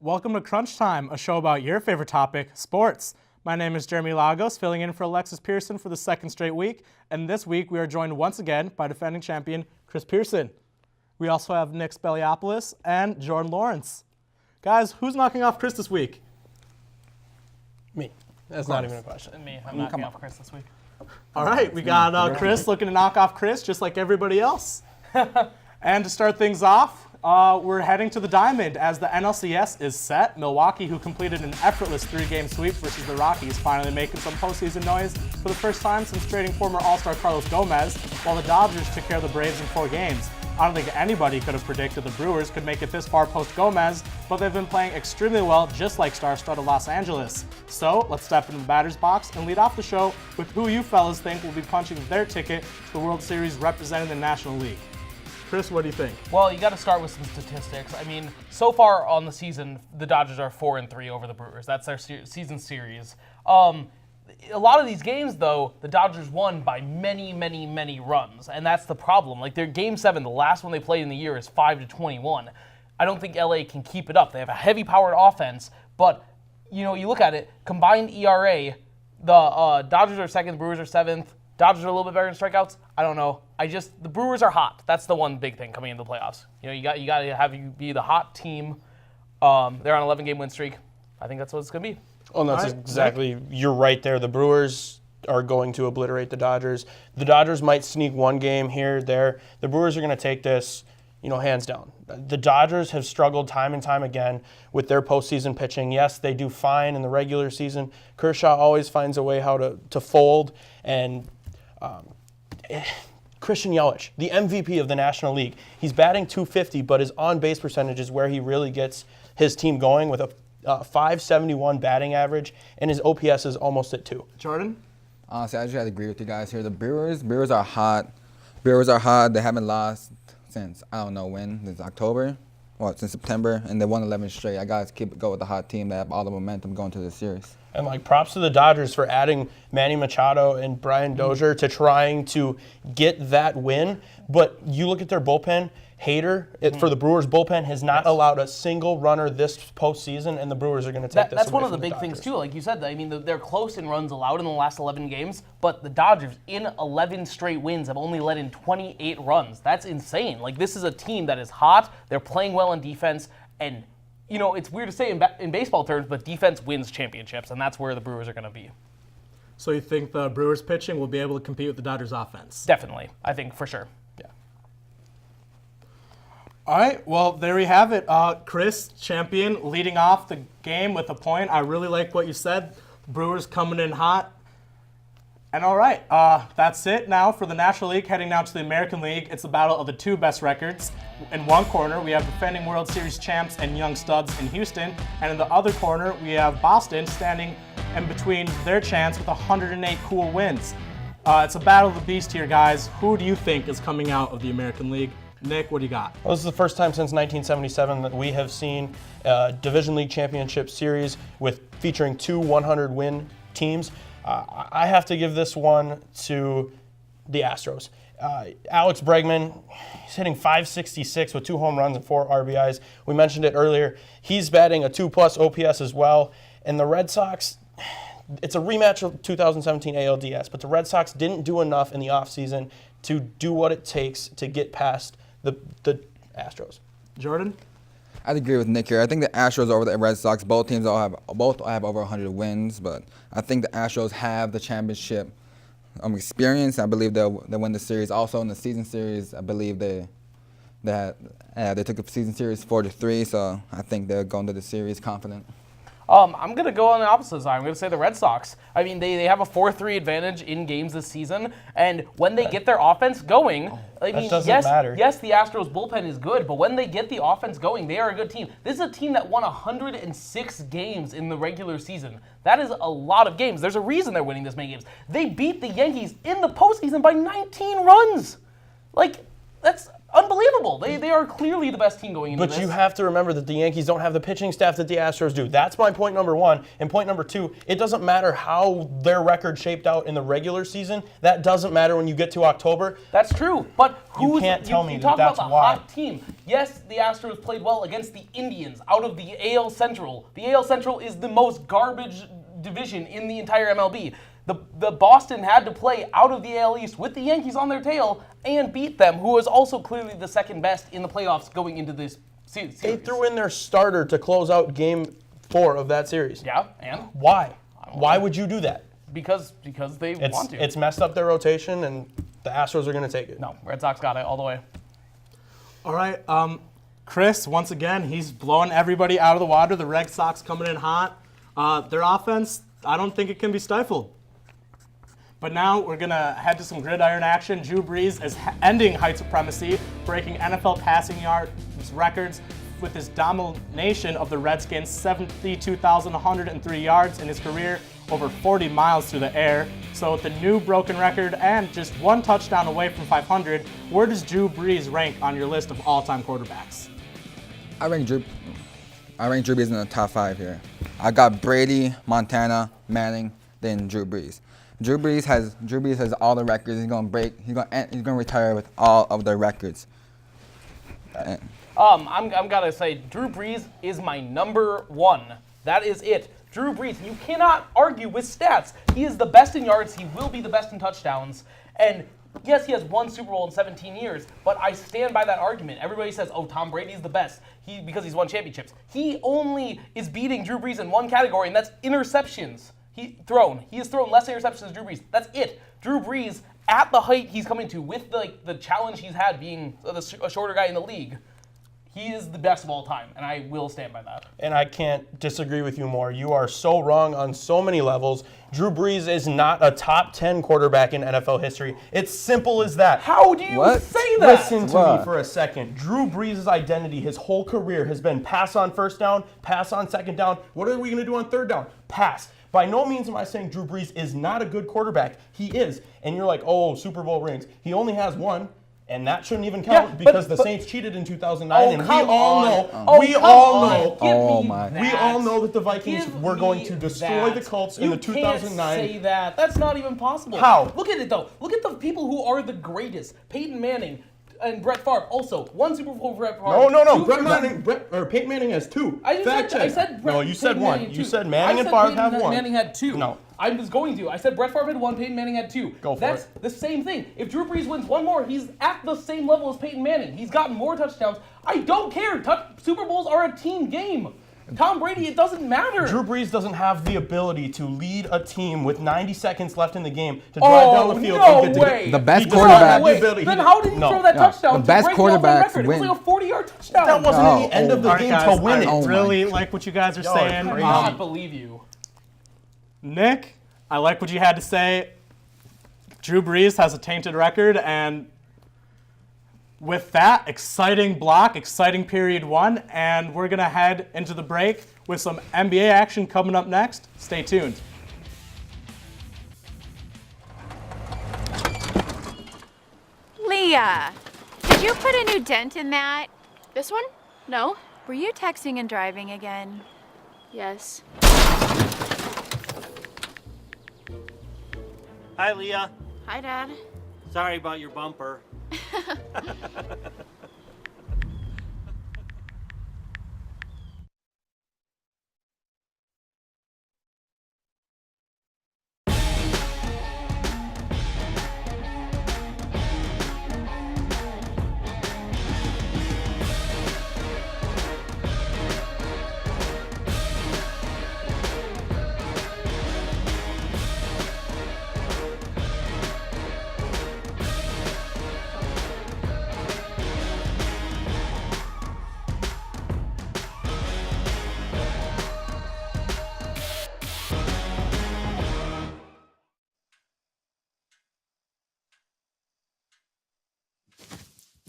Welcome to Crunch Time, a show about your favorite topic, sports. My name is Jeremy Lagos, filling in for Alexis Pearson for the second straight week, and this week we are joined once again by defending champion Chris Pearson. We also have Nick Speliopoulos and Jordan Lawrence. Guys, who's knocking off Chris this week? Me. That's not even a question. Me. I'm knocking off Chris this week. All right, we got Chris looking to knock off Chris just like everybody else. And to start things off, we're heading to the Diamond as the NLCS is set. Milwaukee, who completed an effortless 3-game sweep versus the Rockies, finally making some postseason noise for the first time since trading former All-Star Carlos Gomez, while the Dodgers took care of the Braves in 4 games. I don't think anybody could have predicted the Brewers could make it this far post-Gomez, but they've been playing extremely well, just like star-studded Los Angeles. So, let's step into the batter's box and lead off the show with who you fellas think will be punching their ticket to the World Series representing the National League. Chris, what do you think? Well, you got to start with some statistics. I mean, so far on the season, the Dodgers are 4-3 over the Brewers. That's their season series. A lot of these games, though, the Dodgers won by many runs, and that's the problem. Like, their Game 7, the last one they played in the year, is 5-21. I don't think LA can keep it up. They have a heavy-powered offense, but, you know, you look at it, combined ERA, the Dodgers are second, the Brewers are 7th. Dodgers are a little bit better in strikeouts. I don't know. The Brewers are hot. That's the one big thing coming into the playoffs. You know, you got to have you be the hot team. They're on an 11-game win streak. I think that's what it's going to be. Well, that's exactly, you're right there. The Brewers are going to obliterate the Dodgers. The Dodgers might sneak one game here, there. The Brewers are going to take this, hands down. The Dodgers have struggled time and time again with their postseason pitching. Yes, they do fine in the regular season. Kershaw always finds a way how to fold, and Christian Yelich, the MVP of the National League, he's batting .250, but his on-base percentage is where he really gets his team going with a .571 batting average, and his OPS is almost at 2. Jordan? Honestly, I just got to agree with you guys here. The Brewers are hot. They haven't lost since, I don't know when, since October, since September, and they won 11 straight. I got to go with the hot team that have all the momentum going to the series. And props to the Dodgers for adding Manny Machado and Brian Dozier to trying to get that win. But you look at their bullpen, Hader, for the Brewers bullpen, has not allowed a single runner this postseason, and the Brewers are going to take this That's away one of the from big Dodgers. things, too. Like you said, I mean, they're close in runs allowed in the last 11 games, but the Dodgers, in 11 straight wins, have only let in 28 runs. That's insane. Like, this is a team that is hot. They're playing well on defense, and it's weird to say in baseball terms, but defense wins championships, and that's where the Brewers are going to be. So you think the Brewers pitching will be able to compete with the Dodgers offense? Definitely. I think for sure. Yeah. All right, well, there we have it. Chris, champion, leading off the game with a point. I really like what you said. Brewers coming in hot. And all right, that's it now for the National League. Heading now to the American League, it's a battle of the 2 best records. In one corner, we have defending World Series champs and young studs in Houston. And in the other corner, we have Boston standing in between their chance with 108 cool wins. It's a battle of the beast here, guys. Who do you think is coming out of the American League? Nick, what do you got? Well, this is the first time since 1977 that we have seen a Division League Championship Series featuring 2 100-win teams. I have to give this one to the Astros. Alex Bregman, he's hitting .566 with 2 home runs and 4 RBIs. We mentioned it earlier. He's batting a 2+ OPS as well. And the Red Sox, it's a rematch of 2017 ALDS, but the Red Sox didn't do enough in the offseason to do what it takes to get past the Astros. Jordan? I'd agree with Nick here. I think the Astros over the Red Sox. Both teams have over 100 wins, but I think the Astros have the championship experience. I believe they'll win the series. Also in the season series, I believe they took the season series 4-3, so I think they're going to the series confident. I'm going to go on the opposite side. I'm going to say the Red Sox. I mean, they have a 4-3 advantage in games this season, and when they get their offense going, matter. Yes, the Astros bullpen is good, but when they get the offense going, they are a good team. This is a team that won 106 games in the regular season. That is a lot of games. There's a reason they're winning this many games. They beat the Yankees in the postseason by 19 runs. That's unbelievable. They are clearly the best team going into this. But you have to remember that the Yankees don't have the pitching staff that the Astros do. That's my point number one. And point number two, it doesn't matter how their record shaped out in the regular season. That doesn't matter when you get to October. That's true. But You can't tell me you that talk that's about the why. hot team. Yes, the Astros played well against the Indians out of the AL Central. The AL Central is the most garbage division in the entire MLB. The Boston had to play out of the AL East with the Yankees on their tail and beat them, who was also clearly the second best in the playoffs going into this series. They threw in their starter to close out Game 4 of that series. Yeah, and Why? Why would you do that? because they want to. It's messed up their rotation, and the Astros are going to take it. No, Red Sox got it all the way. All right, Chris, once again, he's blowing everybody out of the water. The Red Sox coming in hot. Their offense, I don't think it can be stifled. But now we're going to head to some gridiron action. Drew Brees is ending height supremacy, breaking NFL passing yards records with his domination of the Redskins, 72,103 yards in his career, over 40 miles through the air. So with the new broken record and just one touchdown away from 500, where does Drew Brees rank on your list of all-time quarterbacks? I rank Drew Brees in the top 5 here. I got Brady, Montana, Manning, then Drew Brees. Drew Brees has all the records. He's gonna retire with all of the records. I'm gonna say Drew Brees is my number one. That is it. Drew Brees, you cannot argue with stats. He is the best in yards. He will be the best in touchdowns. And yes, he has won Super Bowl in 17 years, but I stand by that argument. Everybody says, oh, Tom Brady's the best because he's won championships. He only is beating Drew Brees in one category, and that's interceptions. He has thrown less interceptions than Drew Brees. That's it. Drew Brees, at the height he's coming to, with the challenge he's had being a shorter guy in the league, he is the best of all time, and I will stand by that. And I can't disagree with you more. You are so wrong on so many levels. Drew Brees is not a top 10 quarterback in NFL history. It's simple as that. How do you What? say that? Listen to What? me for a second. Drew Brees' identity his whole career has been pass on first down, pass on second down. What are we going to do on third down? Pass. By no means am I saying Drew Brees is not a good quarterback. He is. And you're like, oh, Super Bowl rings. He only has one. And that shouldn't even count Yeah, because but- the Saints cheated in 2009, and we come all on. know. Oh, we come all on. know. Give Oh me my. that. We all know that the Vikings Give were going me to destroy that. the Colts in You the 2009. Can't say that. That's not even possible. How? Look at it though. Look at the people who are the greatest. Peyton Manning and Brett Favre. Also, one Super Bowl for Brett Favre. No. Two Peyton Manning has two. I Fact check. said Brett, No, you said Peyton one. Manning You two. said Manning I and said Favre Peyton have one. Manning had two. No. I was going to. I said Brett Favre had one, Peyton Manning had two. Go for That's it. the same thing. If Drew Brees wins one more, he's at the same level as Peyton Manning. He's gotten more touchdowns. I don't care. Super Bowls are a team game. Tom Brady, it doesn't matter. Drew Brees doesn't have the ability to lead a team with 90 seconds left in the game to drive down the field. no and get way. to The best He doesn't quarterback- have the Wait, ability. then how did he No. throw that touchdown The to best break the all-time quarterbacks record? It was win. like a 40-yard touchdown. That wasn't No. in the end of the All right, game guys, to win it. I Oh my. really like what you guys are Y'all are saying. crazy. I cannot believe you. Nick, I like what you had to say. Drew Brees has a tainted record, and with that, exciting block, exciting period one, and we're going to head into the break with some NBA action coming up next. Stay tuned. Leah, did you put a new dent in that? This one? No. Were you texting and driving again? Yes. Hi, Leah. Hi, Dad. Sorry about your bumper.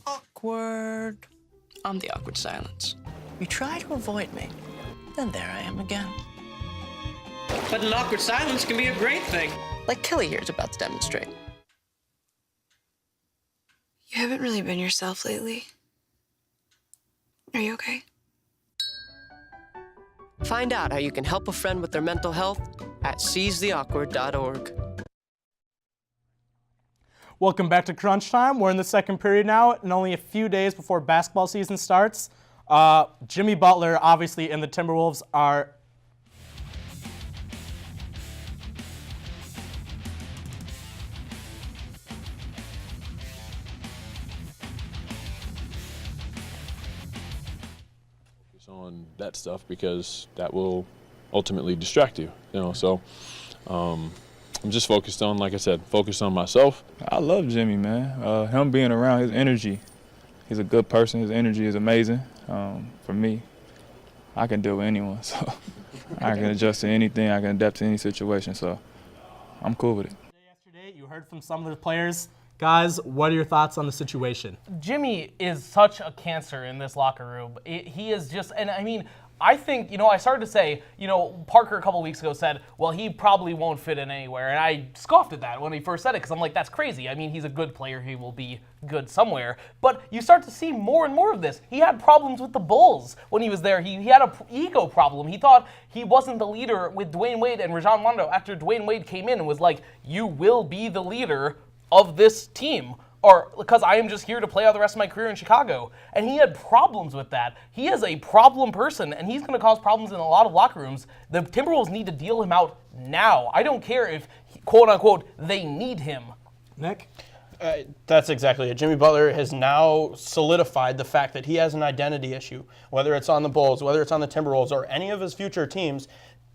Awkward. I'm the awkward silence. You try to avoid me, then there I am again. But an awkward silence can be a great thing. Like Kelly here is about to demonstrate. You haven't really been yourself lately. Are you okay? Find out how you can help a friend with their mental health at seizetheawkward.org. Welcome back to Crunch Time. We're in the second period now, and only a few days before basketball season starts. Jimmy Butler, obviously, and the Timberwolves are on that stuff because that will ultimately distract you, so I'm just focused on, like I said, focused on myself. I love Jimmy, man. Him being around, his energy, he's a good person. His energy is amazing. For me, I can deal with anyone, so I can adjust to anything. I can adapt to any situation, so I'm cool with it. Yesterday, you heard from some of the players. Guys, what are your thoughts on the situation? Jimmy is such a cancer in this locker room. He is just, and I mean, I think, I started to say, Parker a couple weeks ago said, well, he probably won't fit in anywhere. And I scoffed at that when he first said it because I'm like, that's crazy. I mean, he's a good player. He will be good somewhere. But you start to see more and more of this. He had problems with the Bulls when he was there. He had an ego problem. He thought he wasn't the leader with Dwayne Wade and Rajon Rondo after Dwayne Wade came in and was like, you will be the leader of this team, or because I am just here to play out the rest of my career in Chicago. And he had problems with that. He is a problem person, and he's going to cause problems in a lot of locker rooms. The Timberwolves need to deal him out now. I don't care if, quote unquote, they need him. Nick? That's exactly it. Jimmy Butler has now solidified the fact that he has an identity issue, whether it's on the Bulls, whether it's on the Timberwolves, or any of his future teams.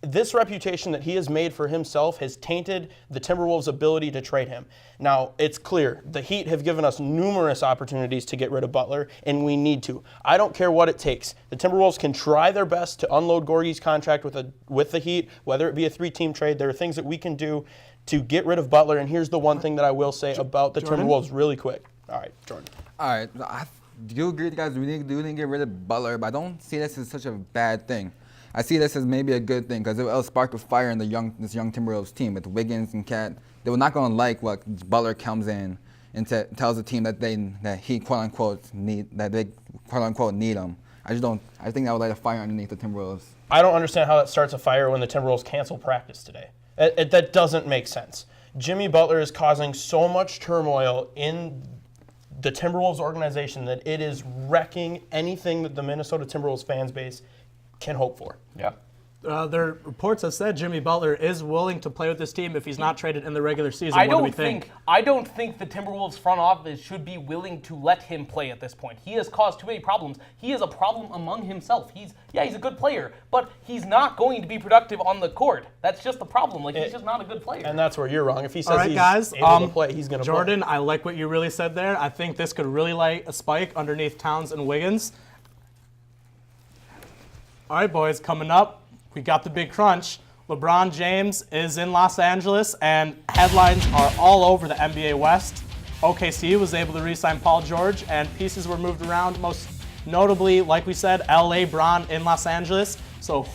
This reputation that he has made for himself has tainted the Timberwolves' ability to trade him. Now, it's clear the Heat have given us numerous opportunities to get rid of Butler, and we need to. I don't care what it takes. The Timberwolves can try their best to unload Gorgie's contract with the Heat, whether it be a 3-team trade. There are things that we can do to get rid of Butler, and here's the one thing that I will say about the Timberwolves really quick. All right, Jordan. All right, I do agree with you guys. We need to get rid of Butler, but I don't see this as such a bad thing. I see this as maybe a good thing because it'll spark a fire in this young Timberwolves team with Wiggins and Cat. They were not going to like what Butler comes in and tells the team that he quote unquote need him. I think that would light a fire underneath the Timberwolves. I don't understand how that starts a fire when the Timberwolves cancel practice today. That doesn't make sense. Jimmy Butler is causing so much turmoil in the Timberwolves organization that it is wrecking anything that the Minnesota Timberwolves fans base can hope for. Yeah. There reports have said Jimmy Butler is willing to play with this team if he's not traded in the regular season. I don't think the Timberwolves front office should be willing to let him play at this point. He has caused too many problems. He is a problem among himself. He's a good player, but he's not going to be productive on the court. That's just the problem. He's just not a good player. And that's where you're wrong. If he says guys, able to play, he's going to play. Jordan, I like what you really said there. I think this could really light a spike underneath Towns and Wiggins. All right, boys, coming up, we got the big crunch. LeBron James is in Los Angeles, and headlines are all over the NBA West. OKC was able to re-sign Paul George, and pieces were moved around, most notably, like we said, LA Bron in Los Angeles. So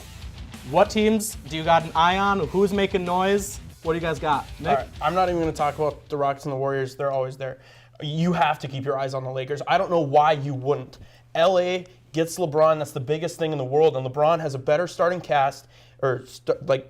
what teams do you got an eye on? Who's making noise? What do you guys got? Nick? All right, I'm not even going to talk about the Rockets and the Warriors. They're always there. You have to keep your eyes on the Lakers. I don't know why you wouldn't. LA gets LeBron. That's the biggest thing in the world, and LeBron has a better starting cast or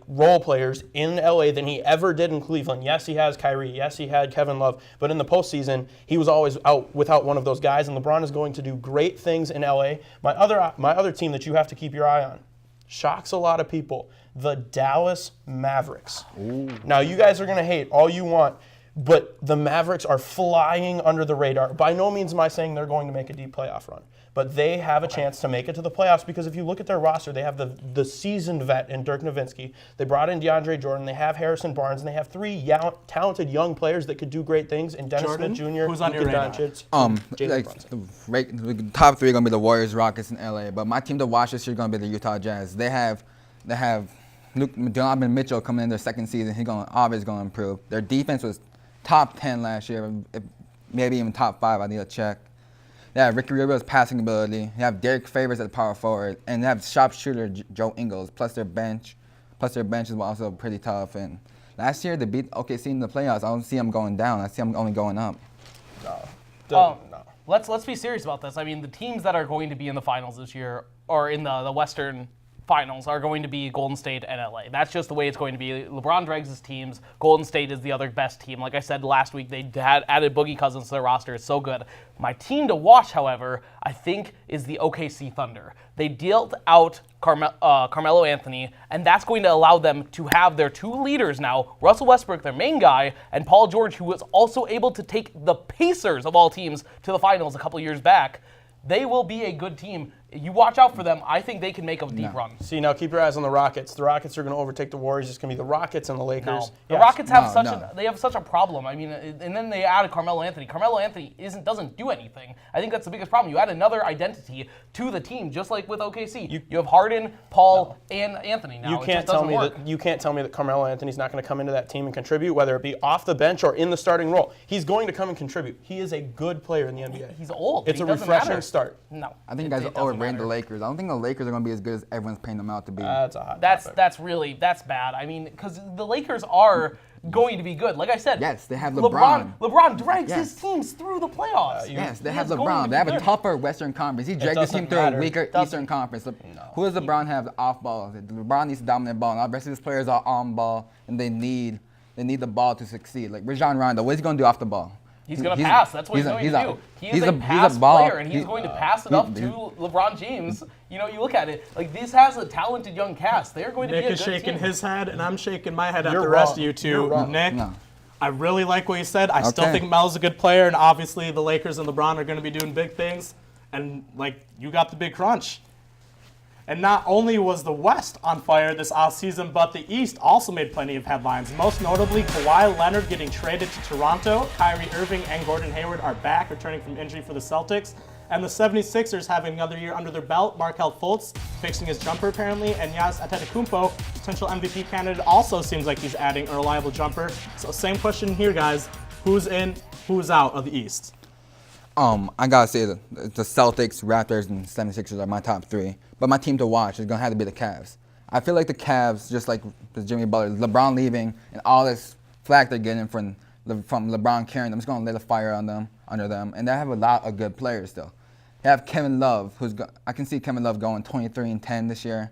role players in LA than he ever did in Cleveland. Yes, he has Kyrie. Yes, he had Kevin Love. But in the postseason, he was always out without one of those guys, and LeBron is going to do great things in LA. My other team that you have to keep your eye on, shocks a lot of people, the Dallas Mavericks. Ooh. Now, you guys are going to hate all you want, but the Mavericks are flying under the radar. By no means am I saying they're going to make a deep playoff run, but they have a chance to make it to the playoffs because if you look at their roster, they have the seasoned vet in Dirk Nowitzki. They brought in DeAndre Jordan. They have Harrison Barnes, and they have three talented young players that could do great things in Dennis Smith Jr., who's on your radar? The top three are going to be the Warriors, Rockets, and LA, but my team to watch this year is going to be the Utah Jazz. They have Donovan Mitchell coming in their second season. He's obviously going to improve. Their defense was top 10 last year, maybe even top 5. I need to check. They have Ricky Rubio's passing ability. They have Derek Favors at power forward, and they have sharpshooter Joe Ingles. Plus their bench is also pretty tough. And last year they beat OKC in the playoffs. I don't see them going down. I see them only going up. No. Let's be serious about this. I mean, the teams that are going to be in the finals this year, or in the Western Finals, are going to be Golden State and LA. That's just the way it's going to be. LeBron drags his teams. Golden State is the other best team. Like I said last week, they had added Boogie Cousins to their roster. It's so good. My team to watch, however, I think is the OKC Thunder. They dealt out Carmelo Anthony, and that's going to allow them to have their two leaders now, Russell Westbrook, their main guy, and Paul George, who was also able to take the Pacers, of all teams, to the finals a couple years back. They will be a good team. You watch out for them. I think they can make a deep run. See, now keep your eyes on the Rockets. The Rockets are going to overtake the Warriors. It's going to be the Rockets and the Lakers. No. The Yes. Rockets have they have such a problem. I mean, and then they added Carmelo Anthony. Carmelo Anthony doesn't do anything. I think that's the biggest problem. You add another identity to the team, just like with OKC. You have Harden, Paul, and Anthony now. You can't tell me that Carmelo Anthony's not going to come into that team and contribute, whether it be off the bench or in the starting role. He's going to come and contribute. He is a good player in the NBA. He's old. It's a refreshing start. No. I think you guys are overrating the Lakers. I don't think the Lakers are going to be as good as everyone's painting them out to be. That's a hot That's topic. that's bad. I mean, because the Lakers are going to be good. Like I said, Yes, they have LeBron. LeBron drags Yes. his teams through the playoffs. Yes, they He have is going LeBron. to They have be a good. tougher Western Conference. He dragged his doesn't team through a matter. weaker Eastern Conference. Who does LeBron have off ball? LeBron needs to dominate the ball, and all the rest of his players are on ball, and they need the ball to succeed. Like Rajon Rondo, what is he going to do off the ball? He's going to pass. That's what he's going to do. He is a pass player, and he's going to pass it up to LeBron James. You know, you look at it, like this has a talented young cast. They're going to be a Nick good is shaking team. his head, and I'm shaking my head at You're the rest wrong. of you two. You're wrong. Nick, No. I really like what you said. I still Okay. think Mel's a good player, and obviously the Lakers and LeBron are going to be doing big things. And, like, you got the big crunch. And not only was the West on fire this offseason, but the East also made plenty of headlines. Most notably, Kawhi Leonard getting traded to Toronto. Kyrie Irving and Gordon Hayward are back, returning from injury for the Celtics. And the 76ers having another year under their belt. Markelle Fultz fixing his jumper apparently. And Giannis Antetokounmpo, potential MVP candidate, also seems like he's adding a reliable jumper. So same question here, guys. Who's in, who's out of the East? I gotta say the Celtics, Raptors, and 76ers are my top three. But my team to watch is gonna have to be the Cavs. I feel like the Cavs, just like the Jimmy Butler, LeBron leaving, and all this flack they're getting from LeBron carrying them, it's gonna lit a fire under them, and they have a lot of good players still. They have Kevin Love, I can see Kevin Love going 23-10 this year.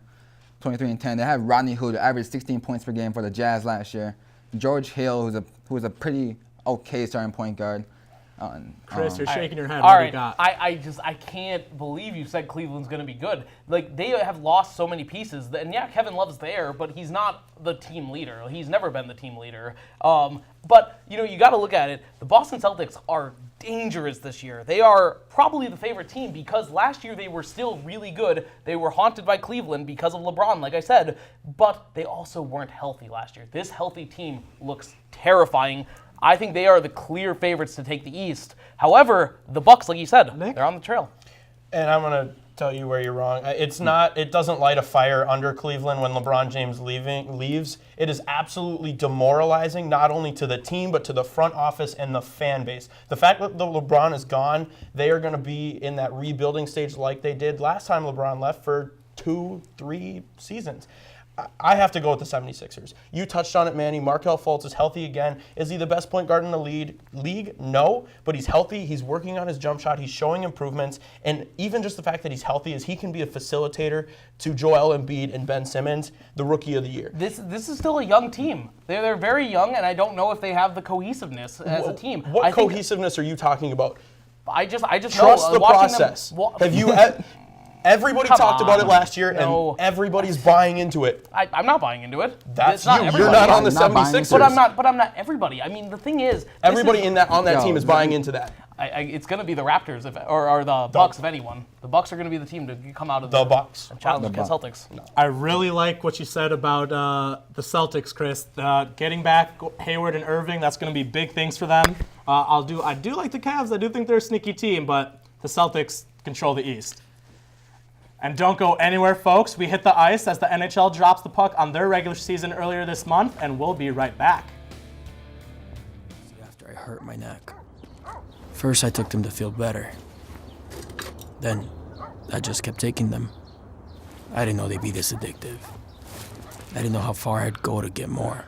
23-10. They have Rodney Hood, who averaged 16 points per game for the Jazz last year. George Hill, who's a pretty okay starting point guard. Chris, you're shaking your head. All What do you right, got? I can't believe you said Cleveland's going to be good. Like, they have lost so many pieces. And yeah, Kevin Love's there, but he's not the team leader. He's never been the team leader. But, you know, you got to look at it. The Boston Celtics are dangerous this year. They are probably the favorite team because last year they were still really good. They were haunted by Cleveland because of LeBron, like I said, but they also weren't healthy last year. This healthy team looks terrifying. I think they are the clear favorites to take the East. However, the Bucks, like you said, they're on the trail. And I'm going to tell you where you're wrong. It doesn't light a fire under Cleveland when LeBron James leaves. It is absolutely demoralizing, not only to the team, but to the front office and the fan base. The fact that LeBron is gone, they are going to be in that rebuilding stage like they did last time LeBron left for 2-3 seasons. I have to go with the 76ers. You touched on it, Manny. Markelle Fultz is healthy again. Is he the best point guard in the league? No, but he's healthy. He's working on his jump shot. He's showing improvements. And even just the fact that he's healthy is he can be a facilitator to Joel Embiid and Ben Simmons, the Rookie of the Year. This is still a young team. They're very young, and I don't know if they have the cohesiveness as a team. What cohesiveness are you talking about? I just Trust know, the watching process. Them, Have you? Everybody Come talked about it on. last year, No. and everybody's buying into it. I'm not buying into it. That's It's not you. everybody. You're not on the I'm not buying 76ers. into it. But I'm not everybody. I mean, the thing is, Everybody on that team is buying into that. It's going to be the Raptors or the Bucks, if anyone. The Bucks are going to be the team to come out of The Bucks. and challenge the Celtics. No. I really like what you said about the Celtics, Chris. Getting back Hayward and Irving, that's going to be big things for them. I do like the Cavs. I do think they're a sneaky team, but the Celtics control the East. And don't go anywhere, folks. We hit the ice as the NHL drops the puck on their regular season earlier this month, and we'll be right back. After I hurt my neck. First, I took them to feel better. Then, I just kept taking them. I didn't know they'd be this addictive. I didn't know how far I'd go to get more.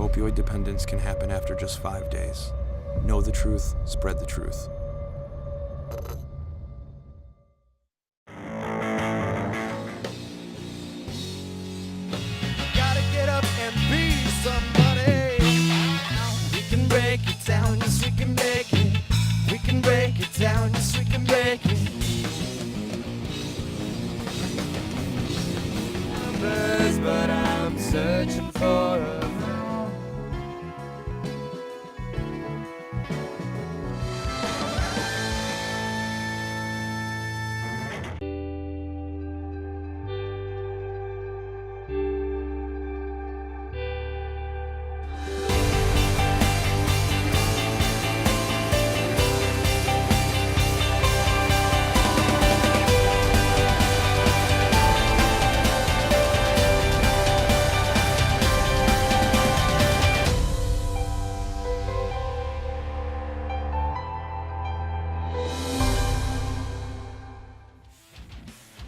opioid dependence can happen after just 5 days. Know the truth, spread the truth. Gotta get up and be somebody. We can break it down, yes we can make it. We can break it down, yes we can break it. Numbers, but I'm searching for a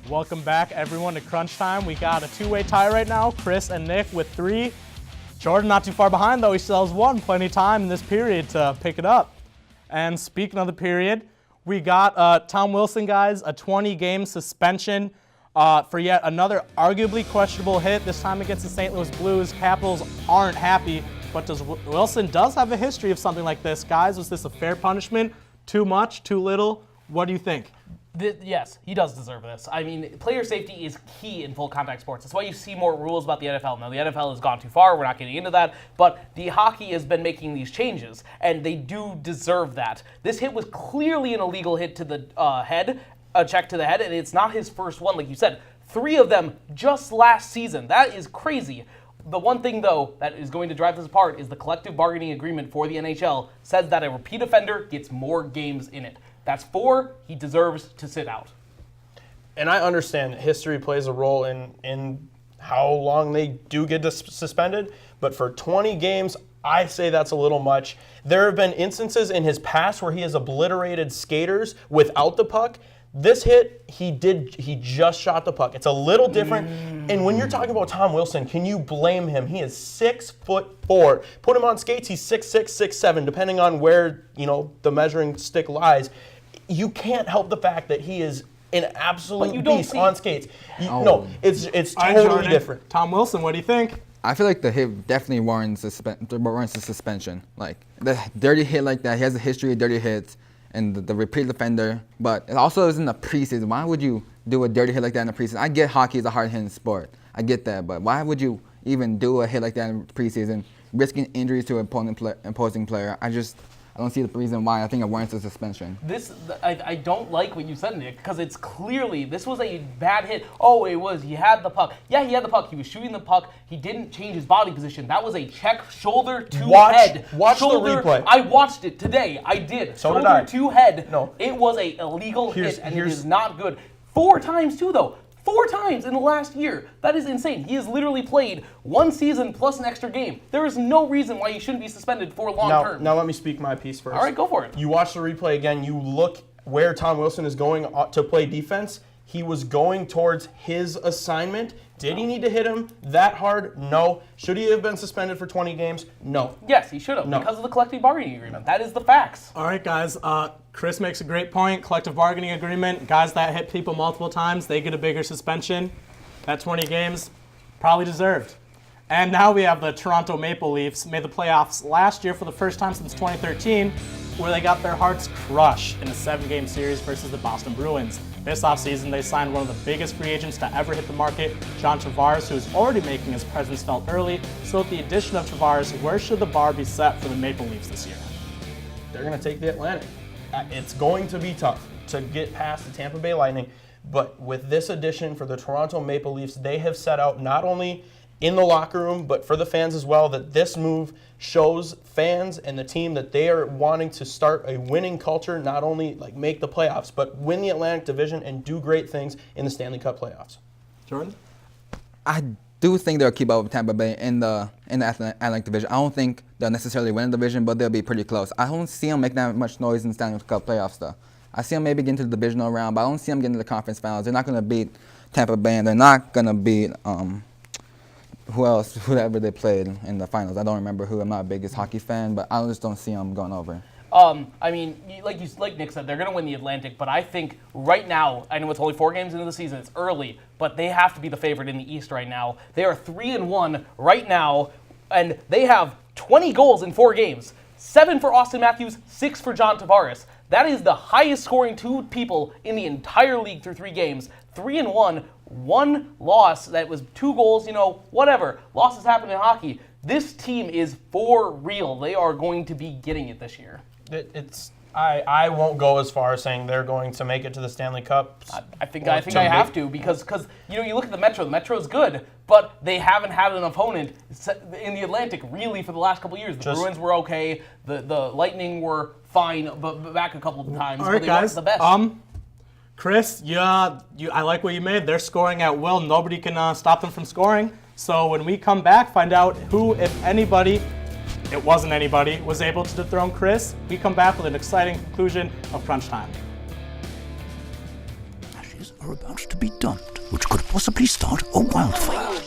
Welcome back, everyone, to Crunch Time. We got a two-way tie right now. Chris and Nick with 3. Jordan not too far behind, though. He still has 1. Plenty of time in this period to pick it up. And speaking of the period, we got Tom Wilson, guys, a 20-game suspension for yet another arguably questionable hit, this time against the St. Louis Blues. Capitals aren't happy, but Wilson does have a history of something like this. Guys, was this a fair punishment? Too much? Too little? What do you think? Yes, he does deserve this. I mean, player safety is key in full contact sports. That's why you see more rules about the NFL. Now, the NFL has gone too far. We're not getting into that. But the hockey has been making these changes, and they do deserve that. This hit was clearly an illegal hit to the head, a check to the head, and it's not his first one, like you said. 3 of them just last season. That is crazy. The one thing, though, that is going to drive this apart is the collective bargaining agreement for the NHL says that a repeat offender gets more games in it. That's 4. He deserves to sit out. And I understand history plays a role in how long they do get suspended, but for 20 games, I say that's a little much. There have been instances in his past where he has obliterated skaters without the puck. This hit, he just shot the puck. It's a little different. And when you're talking about Tom Wilson, can you blame him? He is 6'4". Put him on skates, he's 6'6", 6'7", depending on where, the measuring stick lies. You can't help the fact that he is an absolute beast on skates. No, it's totally different. Tom Wilson, what do you think? I feel like the hit definitely warrants a suspension. Like, the dirty hit like that, he has a history of dirty hits and the repeat offender, but it also is in the preseason. Why would you do a dirty hit like that in the preseason? I get hockey is a hard-hitting sport. I get that, but why would you even do a hit like that in the preseason, risking injuries to an opposing player? I don't see the reason why. I think it warrants a suspension. I don't like what you said, Nick, because it's clearly, this was a bad hit. Oh, he had the puck. Yeah, he had the puck. He was shooting the puck. He didn't change his body position. That was a check, shoulder to head. Watch the replay. I watched it today. I did. So did I. Shoulder to head. No. It was a illegal hit, and it is not good. 4 times, too, though. 4 times in the last year. That is insane. He has literally played 1 season plus an extra game. There is no reason why he shouldn't be suspended for long term. Now let me speak my piece first. All right, go for it. You watch the replay again. You look where Tom Wilson is going to play defense. He was going towards his assignment. Did he need to hit him that hard? No. Should he have been suspended for 20 games? No. Yes, he should have, because of the collective bargaining agreement. That is the facts. All right, guys. Chris makes a great point. Collective bargaining agreement. Guys that hit people multiple times, they get a bigger suspension. That 20 games, probably deserved. And now we have the Toronto Maple Leafs, made the playoffs last year for the first time since 2013, where they got their hearts crushed in a 7-game series versus the Boston Bruins. This offseason, they signed one of the biggest free agents to ever hit the market, John Tavares, who is already making his presence felt early. So with the addition of Tavares, where should the bar be set for the Maple Leafs this year? They're going to take the Atlantic. It's going to be tough to get past the Tampa Bay Lightning, but with this addition for the Toronto Maple Leafs, they have set out not only in the locker room, but for the fans as well, that this move shows fans and the team that they are wanting to start a winning culture, not only make the playoffs, but win the Atlantic Division and do great things in the Stanley Cup playoffs. Jordan? I do think they'll keep up with Tampa Bay in the Atlantic Division. I don't think they'll necessarily win the division, but they'll be pretty close. I don't see them making that much noise in the Stanley Cup playoffs, though. I see them maybe getting to the divisional round, but I don't see them getting to the conference finals. They're not going to beat Tampa Bay, and they're not going to beat whoever they played in the finals. I don't remember who. I'm not the biggest hockey fan, but I just don't see them going over. I mean, like Nick said, they're going to win the Atlantic, but I think right now, I know it's only 4 games into the season, it's early, but they have to be the favorite in the East right now. They are 3-1 right now, and they have 20 goals in 4 games. 7 for Austin Matthews, 6 for John Tavares. That is the highest scoring 2 people in the entire league through 3 games. 3-1, 1 loss that was 2 goals, whatever. Losses happen in hockey. This team is for real. They are going to be getting it this year. I won't go as far as saying they're going to make it to the Stanley Cup. I think I have to because you look at the Metro. The Metro is good, but they haven't had an opponent in the Atlantic really for the last couple of years. The Bruins were okay. The Lightning were fine, but back a couple of times. All right, but they guys. weren't the best. Chris, I like what you made. They're scoring at will. Nobody can stop them from scoring. So when we come back, find out who, if anybody, it wasn't anybody, was able to dethrone Chris. We come back with an exciting conclusion of Crunch Time. Ashes are about to be dumped, which could possibly start a wildfire.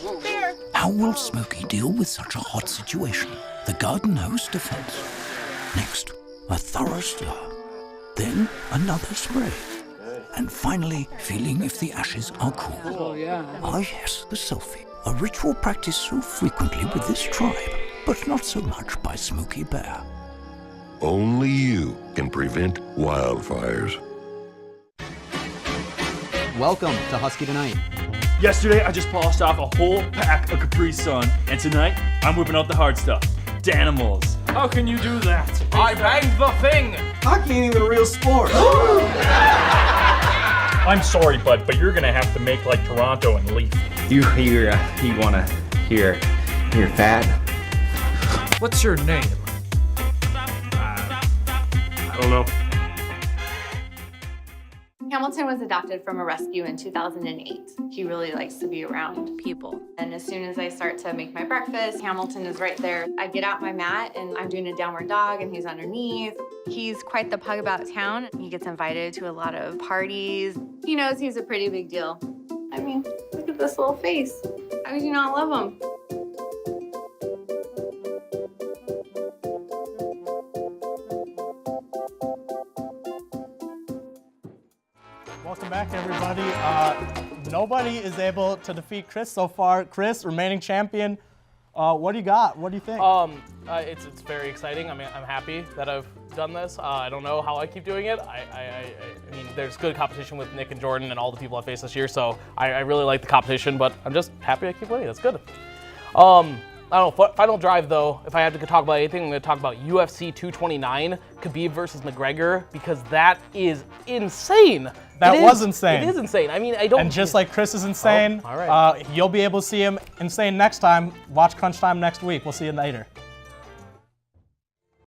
How will Smokey deal with such a hot situation? The garden hose defense. Next, a thorough stir. Then another spray. And finally, feeling if the ashes are cool. Oh, yeah. Ah, yes, the selfie. A ritual practiced so frequently with this tribe, but not so much by Smokey Bear. Only you can prevent wildfires. Welcome to Husky Tonight. Yesterday, I just polished off a whole pack of Capri Sun, and tonight, I'm whipping out the hard stuff. Danimals. How can you do that? I banged the thing. Hockey ain't even a real sport. I'm sorry, bud, but you're gonna have to make like Toronto and leave. You wanna hear fat? What's your name? I don't know. Hamilton was adopted from a rescue in 2008. He really likes to be around people. And as soon as I start to make my breakfast, Hamilton is right there. I get out my mat and I'm doing a downward dog and he's underneath. He's quite the pug about town. He gets invited to a lot of parties. He knows he's a pretty big deal. I mean, look at this little face. How could you not love him? Welcome back, everybody. Nobody is able to defeat Chris so far. Chris, remaining champion. What do you got? What do you think? It's very exciting. I mean, I'm happy that I've done this. I don't know how I keep doing it. I mean, there's good competition with Nick and Jordan and all the people I faced this year, so I really like the competition, but I'm just happy I keep winning. That's good. I don't know, final drive though, if I had to talk about anything, I'm going to talk about UFC 229, Khabib versus McGregor, because that is insane. That was insane. It is insane. I mean, I don't... And just like Chris is insane, all right. You'll be able to see him insane next time. Watch Crunch Time next week. We'll see you later.